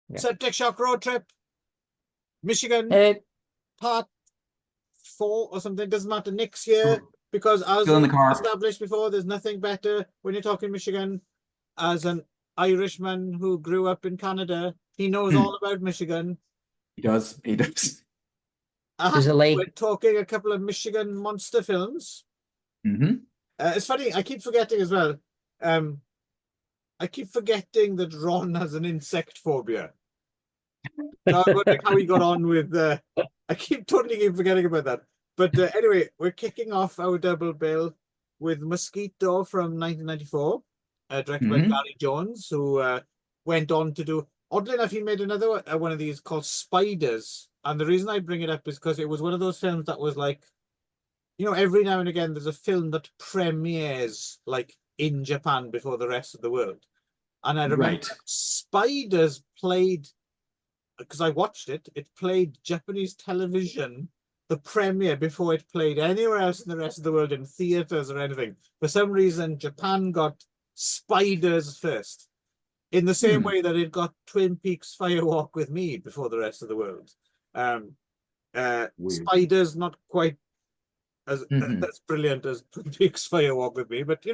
Yeah. Septic shock road trip, Michigan, part 4 or something. Doesn't matter. Nick's here because, as Still in the car. established before, there's nothing better when you're talking Michigan. As an Irishman who grew up in Canada, he knows all about Michigan. He does. He does. There's a lake. We're talking a couple of Michigan monster films. It's funny. I keep forgetting as well. I keep forgetting that Ron has an insect phobia. So I wonder how he got on with. I totally keep forgetting about that. But anyway, we're kicking off our double bill with Mosquito from 1994, directed by Gary Jones, who went on to do. Oddly enough, he made another one of these called Spiders. And the reason I bring it up is because it was one of those films that was like, every now and again there's a film that premieres like in Japan before the rest of the world. And I remember Spiders played, because I watched it, it played Japanese television, the premiere, before it played anywhere else in the rest of the world in theaters or anything. For some reason, Japan got Spiders first, in the same way that it got Twin Peaks Fire Walk with Me before the rest of the world. Spiders not quite as brilliant as Twin Peaks Fire Walk with Me, but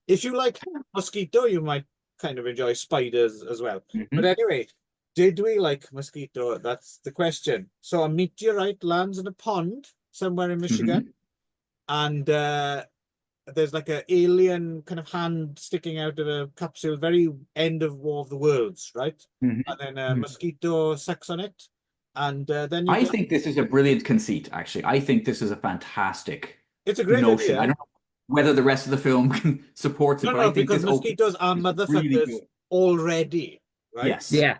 if you like Mosquito, you might kind of enjoy Spiders as well. But anyway, did we like Mosquito? That's the question. So a meteorite lands in a pond somewhere in Michigan, and there's like an alien kind of hand sticking out of a capsule, very end of War of the Worlds, right? And then a mosquito sucks on it. And then I think this is a brilliant conceit, actually. I think this is a fantastic it's a great notion. idea. I don't know whether the rest of the film supports it, but I think because mosquitoes are motherfuckers really already, right? Yes. Yeah.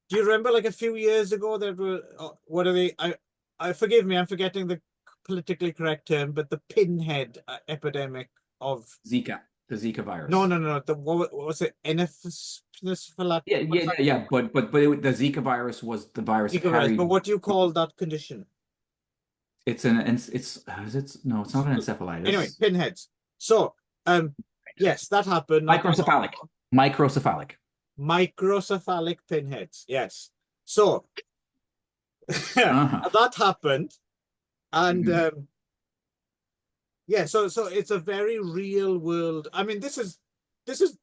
Do you remember like a few years ago there were what are they? I forgive me, I'm forgetting the politically correct term, but the pinhead epidemic of Zika, the Zika virus. No. What was it? Enophthalmitis? Yeah. But the Zika virus was the virus. Zika virus. But what do you call that condition? It's no, it's not an encephalitis. Anyway, pinheads. So, yes, that happened. Microcephalic pinheads. Yes. So that happened, and so it's a very real world. I mean, this is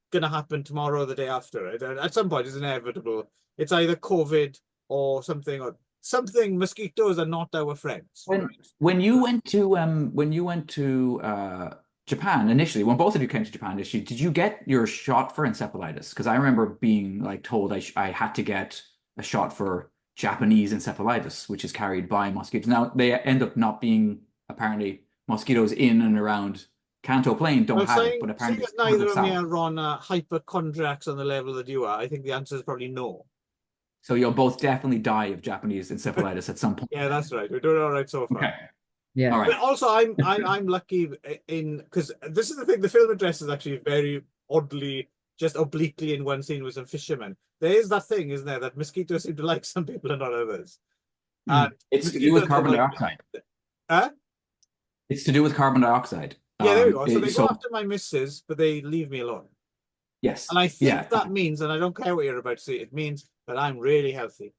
going to happen tomorrow or the day after. Right? At some point, it's inevitable. It's either COVID or something. Mosquitoes are not our friends. When you went to Japan initially, when both of you came to Japan initially, did you get your shot for encephalitis? Because I remember being like told I had to get a shot for Japanese encephalitis, which is carried by mosquitoes. Now they end up not being, apparently mosquitoes in and around Kanto Plain don't have it, but apparently neither of me are on hypochondriacs on the level that you are. I think the answer is probably no. So you'll both definitely die of Japanese encephalitis at some point. Yeah, that's right. We're doing all right so far. Okay. Yeah. All right. But also, I'm lucky because this is the thing. The film addresses actually very oddly, just obliquely in one scene with some fishermen. There is that thing, isn't there, that mosquitoes seem to like some people and not others. And it's to do with carbon dioxide. It's to do with carbon dioxide. Yeah, there we go. So they go after my missus, but they leave me alone. Yes. And I think that means, and I don't care what you're about to say, it means that I'm really healthy.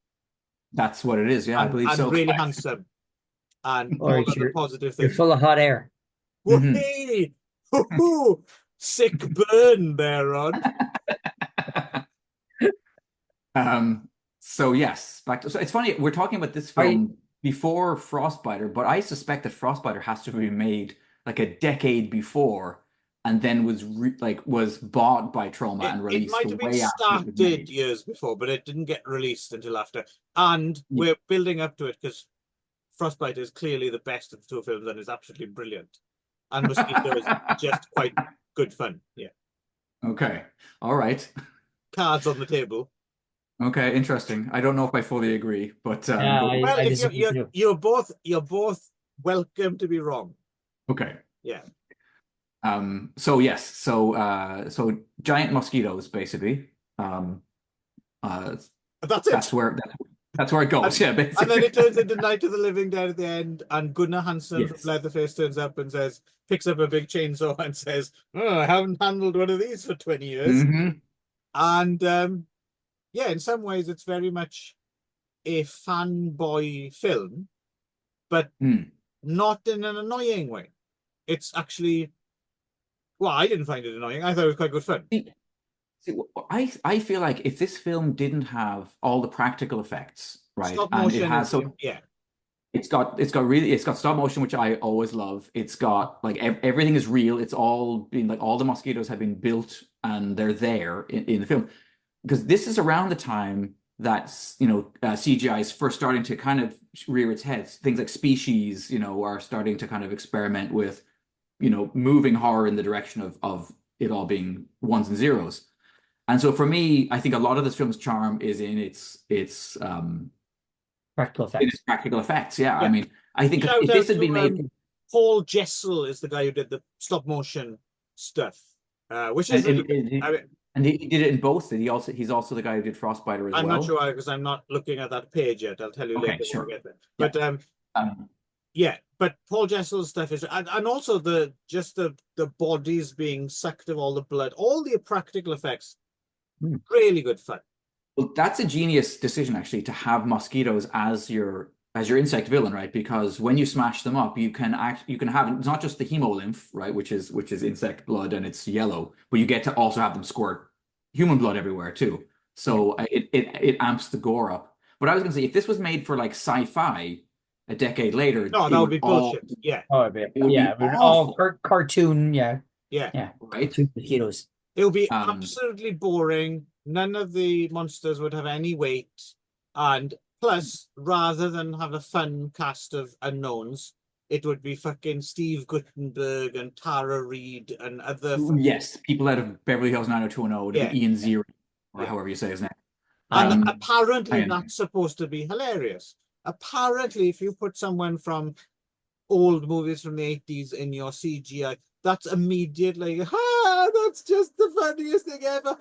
That's what it is. Yeah, I believe so. I'm really handsome. And all of the positive things. You're full of hot air. Hey! Sick burn there, Rod. So yes, so it's funny, we're talking about this film before Frostbiter, but I suspect that Frostbiter has to be made like a decade before, and then was bought by Troma and released. It might have been started years before, but it didn't get released until after. And we're building up to it because Frostbite is clearly the best of the two films and is absolutely brilliant. And Mosquito is just quite good fun. Yeah. Okay. All right. Cards on the table. Okay, interesting. I don't know if I fully agree, but you're both welcome to be wrong. Okay. Yeah. So yes, so giant mosquitoes basically. That's where it goes. Yeah, basically. And then it turns into Night of the Living Dead at the end, and Gunnar Hansen from Leatherface turns up and picks up a big chainsaw and says, "Oh, I haven't handled one of these for 20 years." And yeah, in some ways it's very much a fanboy film, but not in an annoying way. It's actually, well, I didn't find it annoying. I thought it was quite good fun. See, I feel like if this film didn't have all the practical effects, right, Stop and it motion has is, so yeah. it's got stop motion, which I always love. It's got like everything is real. It's all been like all the mosquitoes have been built and they're there in the film because this is around the time that CGI is first starting to kind of rear its head. Things like Species, are starting to kind of experiment with moving horror in the direction of it all being ones and zeros. And so for me, I think a lot of this film's charm is in its practical in effects. its practical effects. Yeah, Yeah. I mean, I think Shout if out this had to been made, Paul Jessel is the guy who did the stop motion stuff, which is and, really good. I mean, and he did it in both. He's also the guy who did Frostbiter as I'm well. not sure because I'm not looking at that page yet. I'll tell you Okay, later sure. when we get there. Yeah. But yeah, but Paul Jessel's stuff is, and also the bodies being sucked of all the blood, all the practical effects, really good fun. Well, that's a genius decision actually to have mosquitoes as your insect villain, right? Because when you smash them up, you can have it's not just the hemolymph, right, which is insect blood and it's yellow, but you get to also have them squirt human blood everywhere too. So it amps the gore up. But I was gonna say if this was made for like sci-fi a decade later, no, that would be bullshit. Yeah. Oh, yeah, all cartoon. Yeah. Yeah. Yeah. Right. Cartoon mosquitoes. It would be absolutely boring. None of the monsters would have any weight. And plus, rather than have a fun cast of unknowns, it would be fucking Steve Guttenberg and Tara Reid and other. Yes, people out of Beverly Hills 90210 to be Ian Ziering, or however you say his name. And apparently that's supposed to be hilarious. Apparently, if you put someone from old movies from the 80s in your CGI, that's immediately, that's just the funniest thing ever.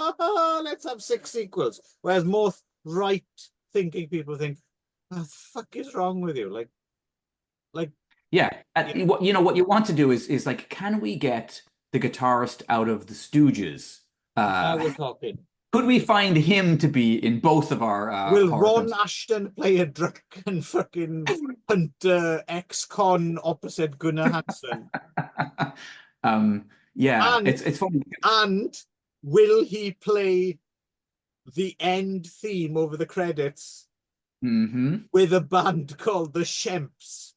Let's have 6 sequels. Whereas most right-thinking people think, what the fuck is wrong with you? Yeah. What you want to do is like, can we get the guitarist out of the Stooges? Now we're talking. Could we find him to be in both of our Will Ron films? Ashton play a drunken fucking hunter ex-con opposite Gunnar Hansen? Yeah, and, it's funny. And will he play the end theme over the credits with a band called the Shemps?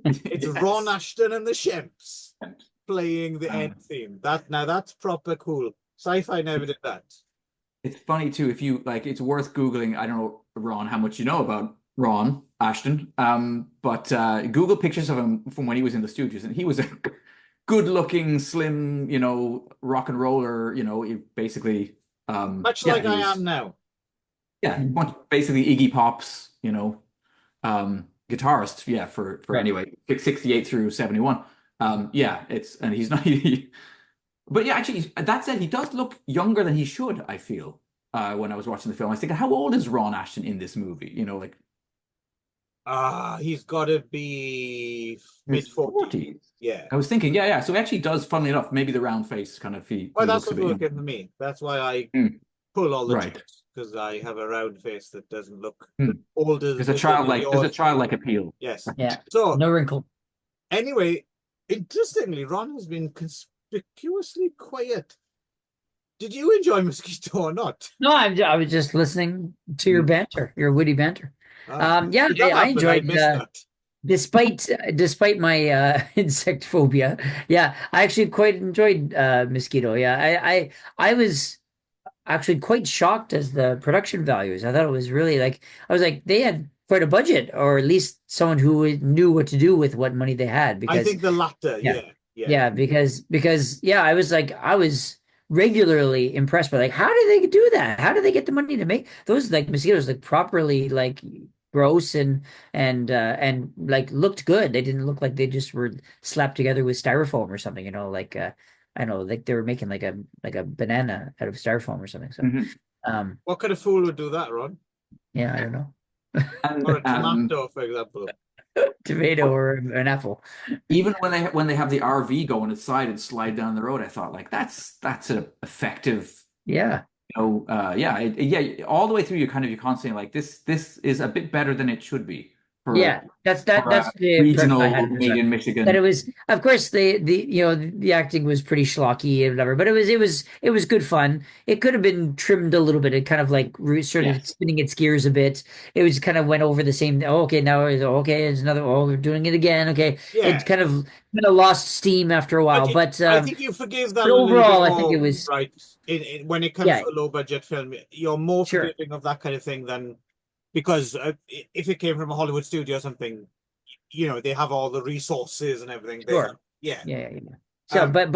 It's Ron Ashton and the Shemps playing the end theme. That's proper cool. Sci-fi never did that. It's funny too, if you like, it's worth Googling. I don't know, Ron, how much you know about Ron Ashton. But Google pictures of him from when he was in the Stooges, and he was a good-looking, slim, rock and roller, basically much like I am now. Yeah, basically Iggy Pop's, guitarist, yeah, for right. Anyway, 68 through 71. Yeah, and he's not but yeah, actually, that said, he does look younger than he should, I feel, when I was watching the film. I was thinking, how old is Ron Ashton in this movie? He's got to be mid-40s. Yeah. I was thinking, yeah. So he actually does, funnily enough, maybe the round face kind of well, that's what's working for me. That's why I pull all the tricks, because I have a round face that doesn't look older. There's a childlike appeal. Yes. Yeah. So no wrinkle. Anyway, interestingly, Ron has been conspicuously quiet. Did you enjoy Mosquito or not? No, I was just listening to your banter, your witty banter. Yeah, I enjoyed despite my insect phobia. Yeah, I actually quite enjoyed Mosquito. Yeah, I was actually quite shocked as the production values. I thought it was really I was like, they had quite a budget, or at least someone who knew what to do with what money they had. Because I think the latter, yeah, because I was regularly impressed by how do they do that? How do they get the money to make those mosquitoes properly gross and looked good? They didn't look like they just were slapped together with styrofoam or something, I know, they were making like a banana out of styrofoam or something. So what kind of fool would do that, Ron? Yeah, I don't know. Or a tomato, for example. Tomato or an apple. Even when they have the RV go on its side and slide down the road, I thought that's an effective yeah, all the way through you're constantly like this is a bit better than it should be Yeah, for that's a the impression I had regional from this one. Canadian That it Michigan. was, of course, the acting was pretty schlocky and whatever, but it was good fun. It could have been trimmed a little bit. It kind of like started Yes. spinning its gears a bit. It was kind of went over the same. Oh, okay, now it's another. Oh, we're doing it again. Okay, it Yeah, kind of lost steam after a while, I think you forgive that but a little bit overall, I think it more, was right? When it comes yeah, to a low budget film, you're more sure, forgiving of that kind of thing than because if it came from a Hollywood studio or something, they have all the resources and everything. sure, Yeah. yeah. So, Um, but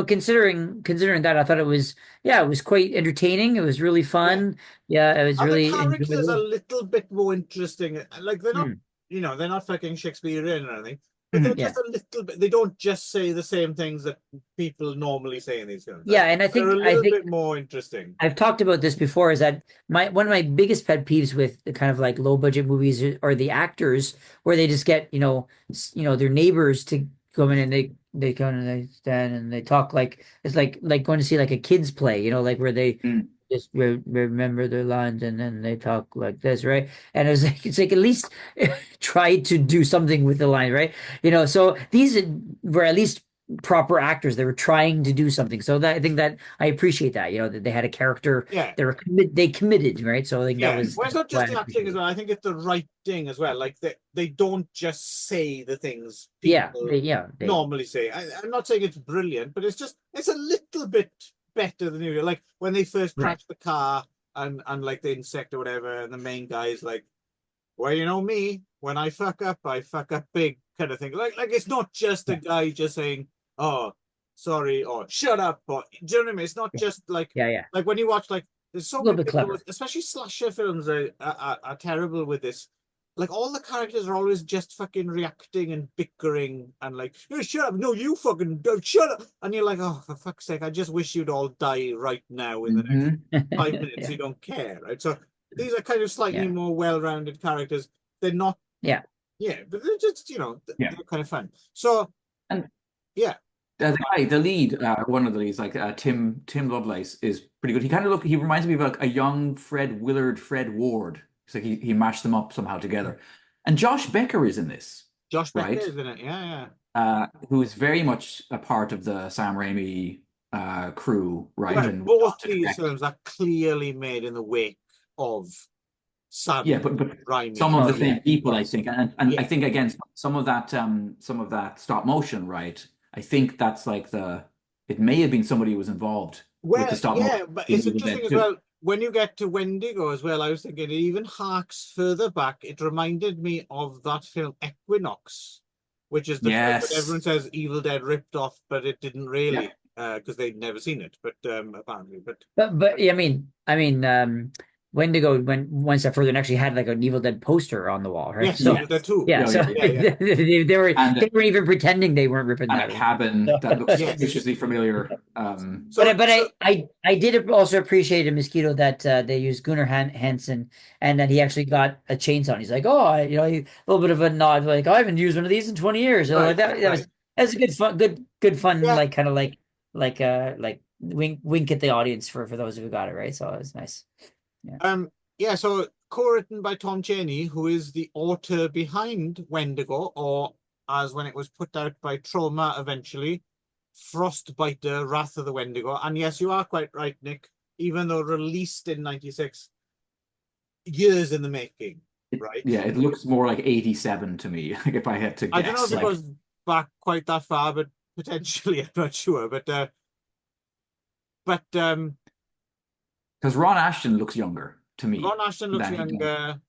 considering that, I thought it was yeah, it was quite entertaining. It was really yeah. fun. Yeah, it was And the really characters a enjoyable. little bit more interesting. Like they're not, Hmm. they're not fucking Shakespearean or anything, but they're Yeah. just a little bit. They don't just say the same things that people normally say in these films. Yeah, and They're a I little think bit more interesting. I've talked about this before is that my one of my biggest pet peeves with the kind of like low budget movies are the actors where they just get, their neighbors to come in and they come and they stand and they talk like it's like going to see like a kids play, like where they Mm. just remember their lines and then they talk like this, right? And it's like at least try to do something with the line, right? So these were at least proper actors. They were trying to do something. So that I think that I appreciate that, that they had a character. Yeah. They committed, right? So I think that Yeah, was well, it's not why just I the acting appreciate as it. well. I think it's the writing as well. Like they don't just say the things Yeah, people they normally say. I'm not saying it's brilliant, but it's a little bit better than usual. Like when they first right. crash the car and like the insect or whatever, and the main guy is like, "Well, you know me, when I fuck up big," kind of thing. Like it's not just a Yeah, guy just saying, "Oh, sorry," or "Shut up," or do you know what I mean? It's not yeah, just like yeah. like when you watch like there's A so little many bit people, clever. especially slasher films, are terrible with this. Like all the characters are always just fucking reacting and bickering and like, "Oh, shut up! No, you fucking shut up!" And you're like, "Oh, for fuck's sake! I just wish you'd all die right now in the next Hmm. 5 minutes. Yeah, You don't care, right?" So these are kind of slightly yeah, more well-rounded characters. They're not, yeah. yeah, but they're just, Yeah. they're kind of fun. So And yeah, the lead, one of the leads, like Tim Lovelace, is pretty good. He reminds me of like a young Fred Ward. It's like he mashed them up somehow together. And Josh Becker is in this, Josh Becker right? is in it. Yeah, yeah. Who is very much a part of the Sam Raimi crew, right? Well, And went on both to these direct. films are clearly made in the wake of Yeah, Sam but some Raimi. of Oh the yeah, same of people, I course. think, and I Yeah, think again some of that stop motion, right? I think that's like it may have been somebody who was involved with the well, stop motion yeah, but in it's Evil interesting Dead as 2. well. When you get to Wendigo as well, I was thinking it even harks further back. It reminded me of that film Equinox, which is the film that Yes. everyone says Evil Dead ripped off, but it didn't Yeah. really, because they'd never seen it. But apparently, but But yeah, Wendigo went one step further and actually had like an Evil Dead poster on the wall, right? yes, So Evil Dead Yes. too. yeah, Yeah, so yeah, Yeah, yeah. yeah, And they weren't even pretending they weren't ripping a that. cabin So, that looks yes. suspiciously familiar. So, but so I did also appreciate in Mosquito that they used Gunnar Hansen and that he actually got a chainsaw. And he's like, oh, a little bit of a nod, like I haven't used one of these in 20 years. So like right, that right. was a good fun, Yeah, like kind of like wink at the audience for those who got it right. So it was nice. Yeah. yeah, so co-written by Tom Chaney, who is the author behind Wendigo, or as when it was put out by Trauma eventually, Frostbiter, Wrath of the Wendigo. And yes, you are quite right, Nick. Even though released in '96, years in the making, right? Yeah, it looks more like 87 to me, like if I had to I don't know if guess. it Like, goes back quite that far, but potentially, I'm not sure. But because Ron Ashton looks younger to me Ron Ashton looks than he does. younger.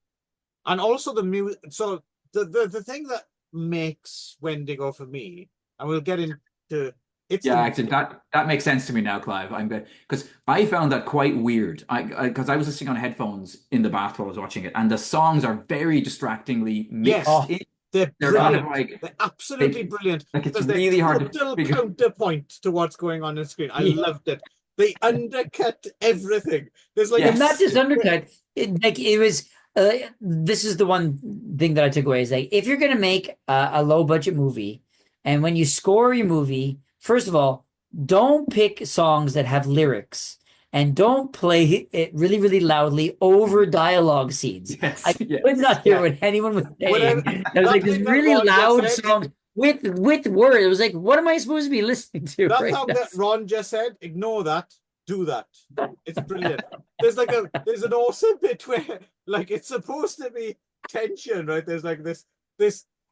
And also the music. So the thing that makes Wendigo for me, and we'll get into it's Yeah, the actually, that makes sense to me now, Clive. I'm good because I found that quite weird. Because I was listening on headphones in the bath while I was watching it, and the songs are very distractingly mixed yes, Oh, in. they're They're kind of brilliant. like They're absolutely they brilliant like it's because they're really hard to total figure. counterpoint to what's going on screen. I yeah. loved it. They undercut everything. There's like Well, a not Yes. just undercut. It was. This is the one thing that I took away is like if you're gonna make a low budget movie, and when you score your movie, first of all, don't pick songs that have lyrics. and don't play it really, really loudly over dialogue scenes. Yes, I could yes. not hear what anyone was Whatever saying. It was that like this thing that really Ron just loud said, song with words. It was like, what am I supposed to be listening to that right song now? that Ron just said, ignore that, do that. It's brilliant. There's an awesome bit where like it's supposed to be tension, right? There's like this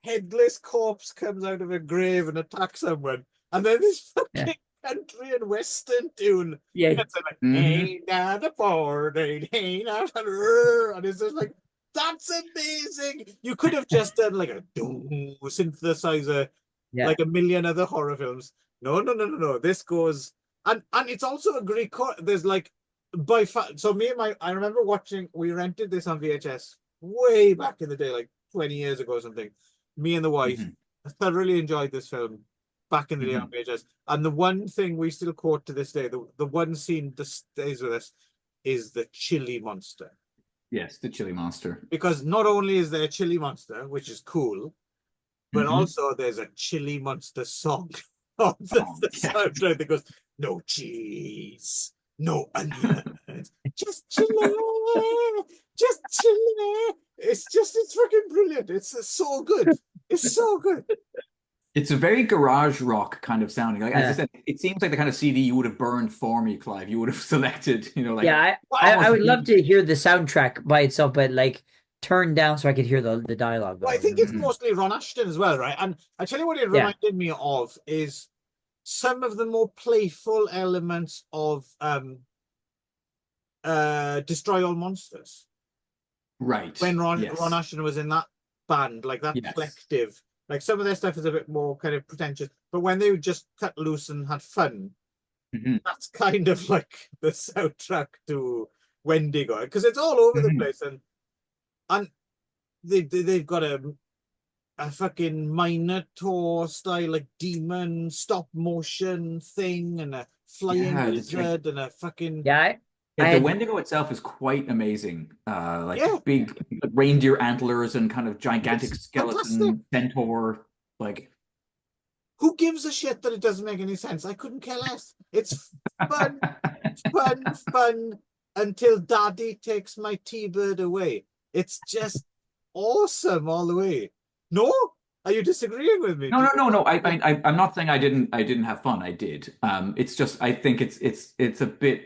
headless corpse comes out of a grave and attacks someone, and then this Yeah. fucking country and western tune. Yeah. It's like, ain't not a board, ain't not a, and it's just like, that's amazing. You could have just done like a synthesizer, Yeah. like a million other horror films. No. This goes, and it's also a great chord. There's like by far. So me and I remember watching. We rented this on VHS way back in the day, like 20 years ago or something. Me and the wife thoroughly enjoyed this film back in the day on VHS. And the one thing we still quote to this day, the one scene that stays with us, is the chili monster. Yes, the chili monster. Because not only is there a chili monster, which is cool, but also there's a chili monster song on the soundtrack that goes, no cheese, no onions, just chili, just chili. It's fucking brilliant. It's so good. It's so good. It's a very garage rock kind of sounding. Like, as I said, it seems like the kind of CD you would have burned for me, Clive. You would have selected, like I would love to hear the soundtrack by itself, but like turned down so I could hear the dialogue. Well, I think it's mostly Ron Ashton as well, right? And I tell you what it reminded me of is some of the more playful elements of Destroy All Monsters. Right. When Ron Ashton was in that band, like that collective. Like some of their stuff is a bit more kind of pretentious, but when they just cut loose and had fun, that's kind of like the soundtrack to Wendigo, because it's all over the place, and they've got a fucking Minotaur style like demon stop motion thing and a flying lizard and a fucking the Wendigo itself is quite amazing. Big reindeer antlers and kind of gigantic skeleton centaur. Like, who gives a shit that it doesn't make any sense? I couldn't care less. It's fun, fun until Daddy takes my T-bird away. It's just awesome all the way. No? Are you disagreeing with me? No. I'm not saying I didn't have fun. I did. It's just I think it's a bit.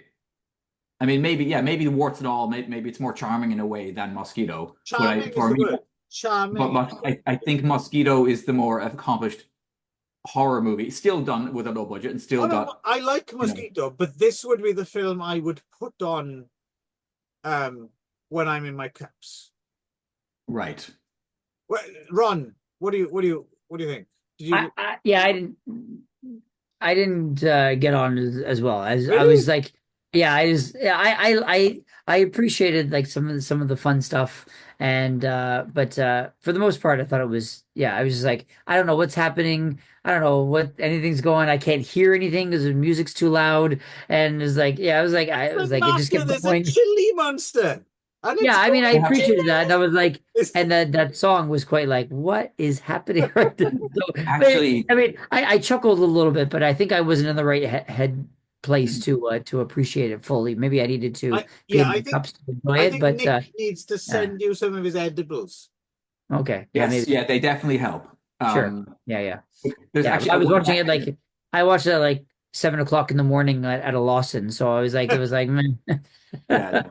I mean, maybe warts and all. Maybe it's more charming in a way than Mosquito. Charming is the word. Charming. But I think Mosquito is the more accomplished horror movie. Still done with a low budget and still got. I like Mosquito, but this would be the film I would put on when I'm in my cups. Right. Well, Ron, what do you think? Did you? I didn't get on as well as really? I was like. Yeah, I appreciated like some of the fun stuff, and but for the most part I thought it was I was just like, I don't know what's happening, I don't know what anything's going, I can't hear anything because the music's too loud, and it's like I was like it just kept there's going. a chili monster. I mean, I appreciated that. And I was like, and that song was quite like, what is happening right now? So, actually, I mean, I chuckled a little bit, but I think I wasn't in the right head place to appreciate it fully. Maybe I needed to I think but Nick needs to send you some of his edibles. Okay. Yes, they definitely help. Sure. Yeah. Actually, I was watching it like I watched it at like 7 o'clock in the morning at a Lawson. So I was like, it was like, man. I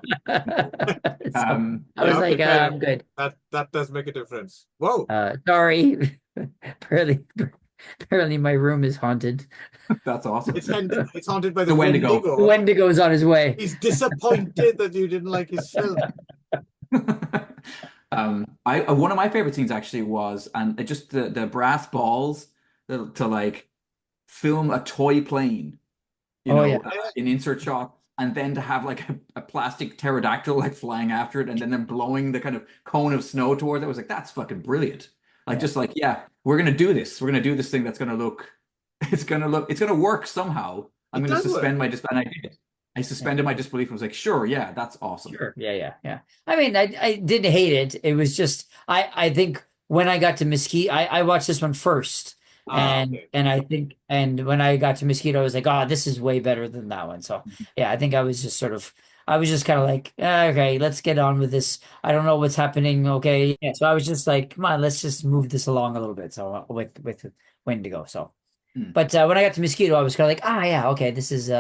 was like, I'm good. That does make a difference. Whoa. Sorry. Apparently my room is haunted. That's awesome. It's haunted by the Wendigo. The Wendigo's on his way. He's disappointed that you didn't like his film. One of my favorite scenes actually was just the brass balls to like film a toy plane, in insert shot, and then to have like a plastic pterodactyl like flying after it, and then blowing the kind of cone of snow towards it. I was like, that's fucking brilliant. Like, just like, we're gonna do this. We're gonna do this thing that's gonna look. It's gonna work somehow. I'm gonna suspend my disbelief. And I did. I suspended my disbelief and was like, sure, that's awesome. Sure. Yeah. I mean, I didn't hate it. It was just I think when I got to Mesquite, I watched this one first. Okay. And I think and when I got to Mosquito, I was like, oh, this is way better than that one. So yeah, I think I was just kind of like, okay, let's get on with this. I don't know what's happening. Okay. Yeah. So I was just like, come on, let's just move this along a little bit. So with Wendigo. So Mm. but when I got to Mosquito, I was kind of like, yeah, okay, this is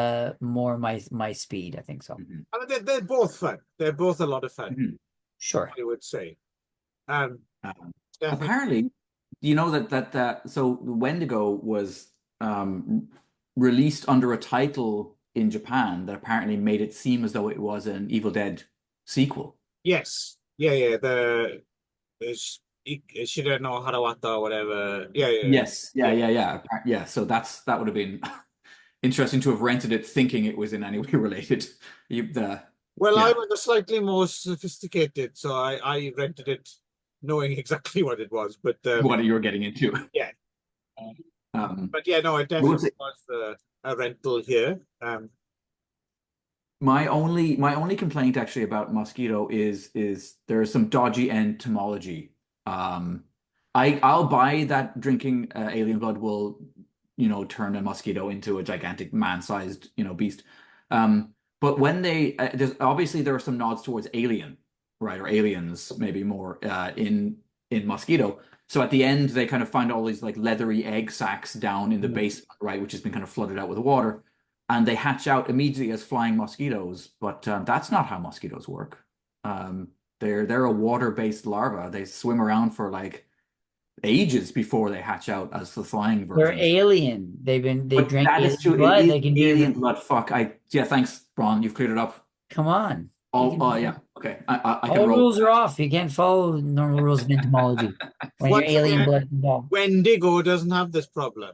more my speed, I think so. Mhm. I mean, they're both fun. They're both a lot of fun, Mhm. Sure. I would say. Um, Um, definitely. apparently, you know that so Wendigo was released under a title in Japan that apparently made it seem as though it was an Evil Dead sequel. Yes. Yeah, yeah. Shida no Harawata or whatever. Yeah, yeah, Yes, yeah, yeah. yeah, yeah, yeah. So that would have been interesting to have rented it thinking it was in any way related. The Well, I yeah, was a slightly more sophisticated, so I rented it knowing exactly what it was. But what you were getting into. yeah. Um, But yeah, no, it I will say definitely was a rental here. my only complaint actually about Mosquito is there's some dodgy entomology. Um, I'll buy that drinking alien blood will turn a mosquito into a gigantic man-sized beast. But when there are some nods towards Alien, right, or aliens maybe more in Mosquito. So at the end they kind of find all these like leathery egg sacs down in the Mm. basement, right, which has been kind of flooded out with water, and they hatch out immediately as flying mosquitoes. But that's not how mosquitoes work. Um, they're a water-based larva. They swim around for like ages before they hatch out as the flying They're versions. alien. They But drank that is alien true. It blood. is They can do alien the blood. Fuck. Yeah. Thanks, Ron. You've cleared it up. come on. You Oh. can Oh. do Yeah. Okay. I can all roll with rules are off. You can't follow normal rules of entomology when you're Once alien again, blood involved. Wendigo doesn't have this problem.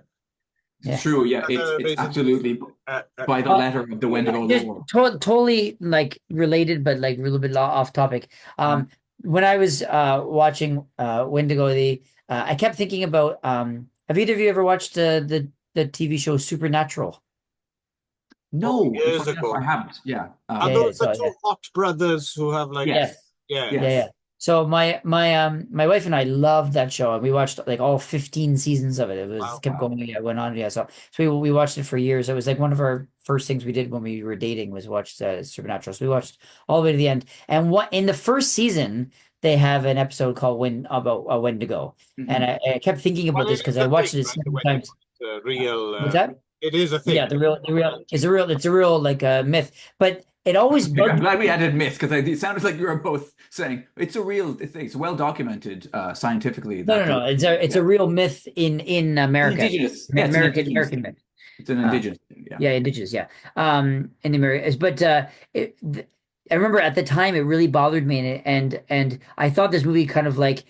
that. Yeah. True. Yeah. It's Other it's reasons. absolutely Uh, uh, by the letter of the Wendigo Just lore. totally like related, but like a little bit off topic. Mhm. When I was watching Wendigo, I kept thinking about have either of you ever watched the TV show Supernatural? oh, No, years funny enough, I ago. haven't. Yeah. Are Yeah, those yeah. the So yeah. two hot brothers who have like, Yes. Yes. yeah. Yeah, yeah. Yes. So my wife and I loved that show, and we watched like all 15 seasons of it. It was Wow, kept wow. going, yeah, went on, yeah. So we watched it for years. It was like one of our first things we did when we were dating was watch Supernatural. So we watched all the way to the end. And what in the first season they have an episode called When about When to Go, and Hmm. I kept thinking about Well, this it because is I a thing, watched it right? The several Wendigo times. is a real, What's that? it is a Yeah, thing. it's a real like myth, but it always I'm bugged glad we me. added myth because it sounded like you were both saying it's a real thing. It's well documented scientifically No, that no, the no. It's yeah, a real myth in America. indigenous. Yeah, it's an indigenous American thing. myth. It's an Uh, indigenous thing. Yeah. yeah, indigenous. Yeah. In the Americas, but I remember at the time it really bothered me, and I thought this movie kind of like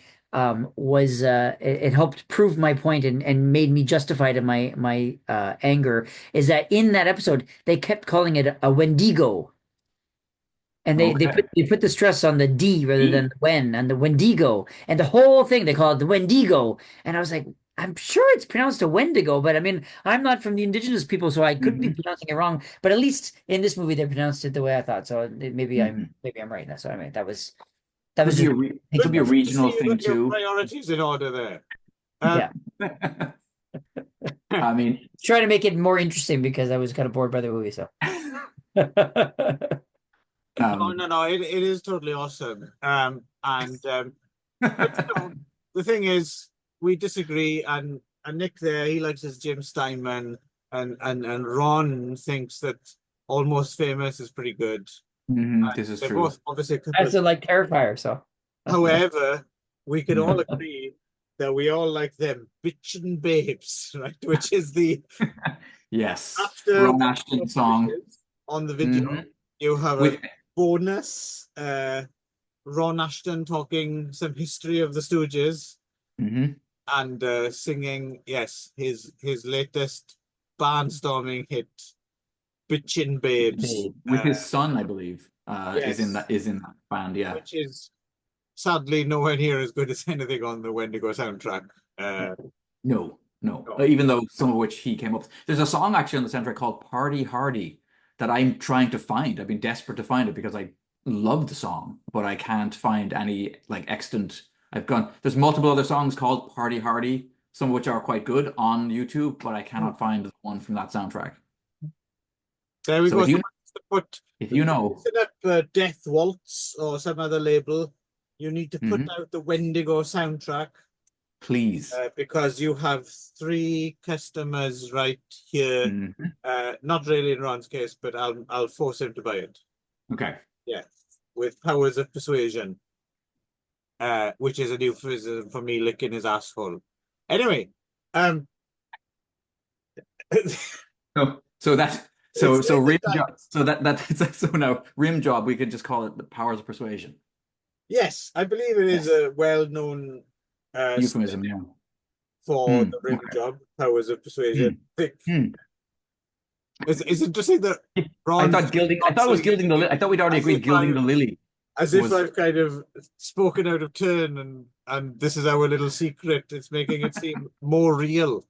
was it helped prove my point and made me justify to my anger is that in that episode they kept calling it a Wendigo. And Okay. they put the stress on the D rather than E. the when and the Wendigo. And the whole thing they call it the Wendigo. And I was like, I'm sure it's pronounced a Wendigo, but I mean, I'm not from the indigenous people, so I could be Hmm. pronouncing it wrong. But at least in this movie they pronounced it the way I thought. So Hmm. maybe I'm right. That's what I mean. That was Could be just could Good, thinking be a about it. good to regional see you thing got your too. priorities in order there. Um, Yeah. I mean, Try to make it more interesting because I was kind of bored by the movie, so no, um, no, no, it is totally awesome. But you know, the thing is, we disagree, and Nick there, he likes his Jim Steinman, and Ron thinks that Almost Famous is pretty good. this is They're true. both obviously a I couple of. also like Terrifier, so However, we could all agree that we all like them bitchin' babes, right? Which is the Yes, after Ron one Ashton of song. wishes on the video, Hmm. you have a With bonus. Ron Ashton talking some history of the Stooges hmm and singing, yes, his latest barnstorming hit, "Bitchin' Babes." with his son, I believe, Yes, is in that band. Yeah. which is sadly nowhere near as good as anything on the Wendigo soundtrack. Uh, No, no. no. Even though some of which he came up with. There's a song actually on the soundtrack called Party Hardy that I'm trying to find. I've been desperate to find it because I love the song, but I can't find any like extant. There's multiple other songs called Party Hardy, some of which are quite good on YouTube, but I cannot find the one from that soundtrack. There we So go. if you know, set up Death Waltz or some other label, you need to put out the Wendigo soundtrack. Please. Because you have 3 customers right here. Not really in Ron's case, but I'll force him to buy it. Okay. Yeah, with powers of persuasion, which is a euphemism for me licking his asshole. Anyway, so rim job. So now rim job. We could just call it the powers of persuasion. Yes, I believe it is a well-known euphemism. Yeah. For the rim job, powers of persuasion. It's interesting that Ron. I thought it was gilding the lily. I thought we'd already agreed gilding the lily. As if I've kind of spoken out of turn, and this is our little secret. It's making it seem more real.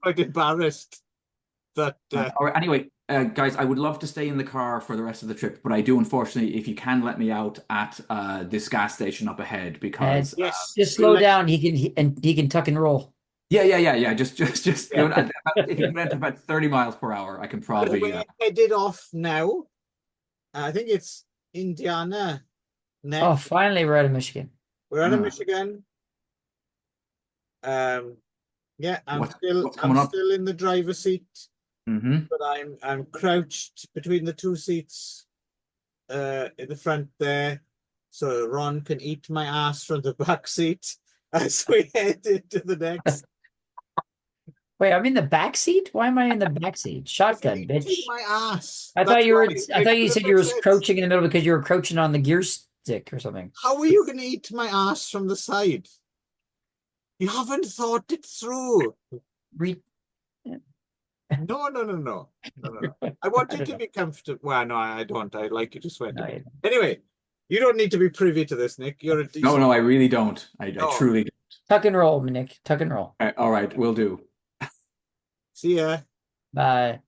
Quite embarrassed that. All right, anyway, guys, I would love to stay in the car for the rest of the trip, but I do, unfortunately, if you can let me out at this gas station up ahead, because just slow down. He can tuck and roll. Yeah. Just if you went to about 30 miles per hour, I can probably. We're headed off now. I think it's Indiana next. Oh, finally we're out of Michigan. We're out of Michigan. Yeah, I'm still in the driver's seat. But I'm crouched between the 2 seats in the front there, so Ron can eat my ass from the back seat as we head into the next. Wait, I'm in the back seat? Why am I in the back seat? Shotgun, bitch. My ass. I thought you said you were crouching in the middle because you were crouching on the gear stick or something. How are you going to eat my ass from the side? You haven't thought it through. No. I want you to be comfortable. Well, no, I don't. I like you to sweat. No, anyway, you don't need to be privy to this, Nick. You're a decent... No, I really don't. I truly don't. Tuck and roll, Nick. Tuck and roll. All right, will do. See ya. Bye.